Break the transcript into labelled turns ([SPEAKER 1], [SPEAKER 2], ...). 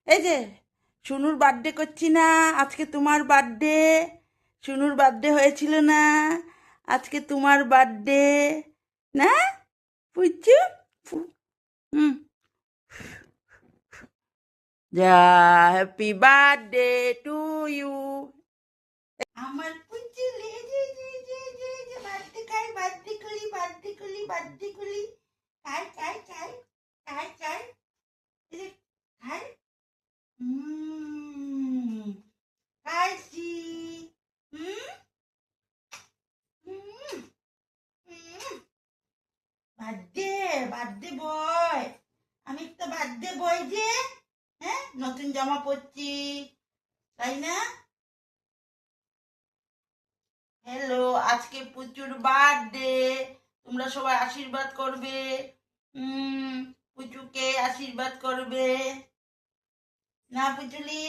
[SPEAKER 1] এই যে শুনুর বার্থডে করছি না, আজকে তোমার বার্থডে। শুনুর বার্থডে হয়েছিল না, আজকে তোমার বার্থডে না বুঝছো? হুম, যা হ্যাপি বার্থডে টু ইউ। আমার পুচুলি যে বার্থডে খাই, বার্থডে করি, বার্থডে করি, বার্থডে করি, খাই খাই খাই খাই খাই, এই যে খাই। হুম, খাইছি। হুম হুম বার্থডে, বার্থডে বয়। আমি একটা বার্থডে বয় যে, হ্যাঁ, নতুন জামা পরছি, তাই না? হ্যালো, আজকে পুচুর বার্থডে, তোমরা সবাই আশীর্বাদ করবে। পুচুকে আশীর্বাদ করবে না পুচুলি?